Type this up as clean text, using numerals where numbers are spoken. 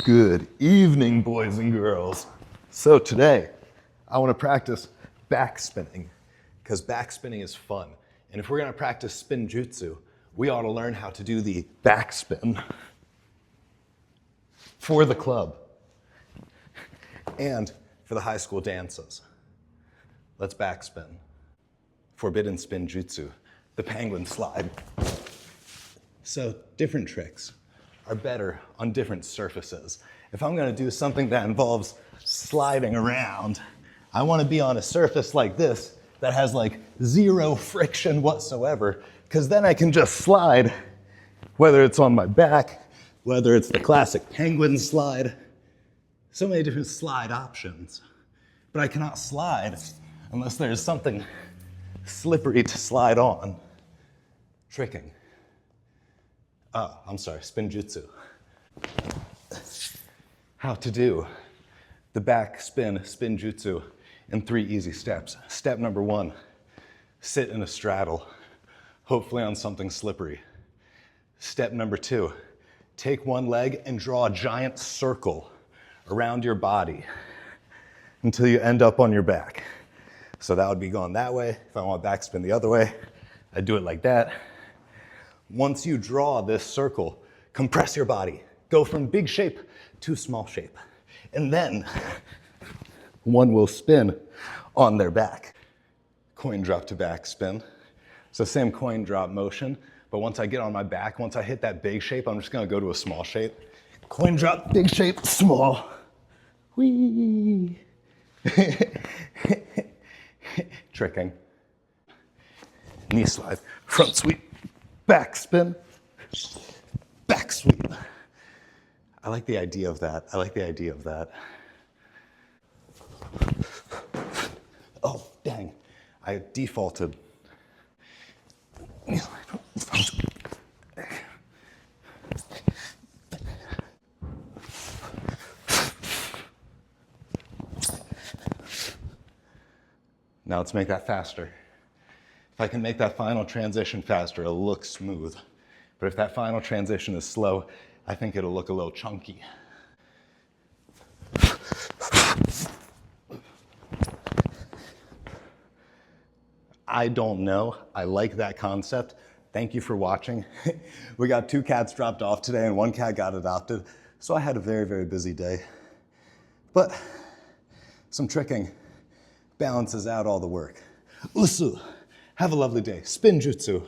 Good evening, boys and girls. So today, I want to practice back spinning because back spinning is fun. And if we're going to practice spin jutsu, we ought to learn how to do the back spin for the club and for the high school dances. Let's back spin. Forbidden spin jutsu, the penguin slide. So different tricks are better on different surfaces. If I'm gonna do something that involves sliding around, I wanna be on a surface like this that has like zero friction whatsoever, because then I can just slide, whether it's on my back, whether it's the classic penguin slide, so many different slide options. But I cannot slide unless there's something slippery to slide on. Tricking. Spin jutsu. How to do the back spin jutsu in 3 easy steps. Step number 1, sit in a straddle, hopefully on something slippery. Step number 2, take one leg and draw a giant circle around your body until you end up on your back. So that would be going that way. If I want back spin the other way, I'd do it like that. Once you draw this circle, compress your body. Go from big shape to small shape. And then one will spin on their back. Coin drop to back spin. So same coin drop motion, but once I get on my back, once I hit that big shape, I'm just gonna go to a small shape. Coin drop, big shape, small. Whee! Tricking. Knee slide, front sweep. Back spin, back sweep. I like the idea of that. Oh, dang. I defaulted. Now let's make that faster. If I can make that final transition faster, it'll look smooth. But if that final transition is slow, I think it'll look a little chunky. I don't know. I like that concept. Thank you for watching. We got 2 cats dropped off today and 1 cat got adopted. So I had a very, very busy day. But some tricking balances out all the work. Usu. Have a lovely day. Spin jutsu.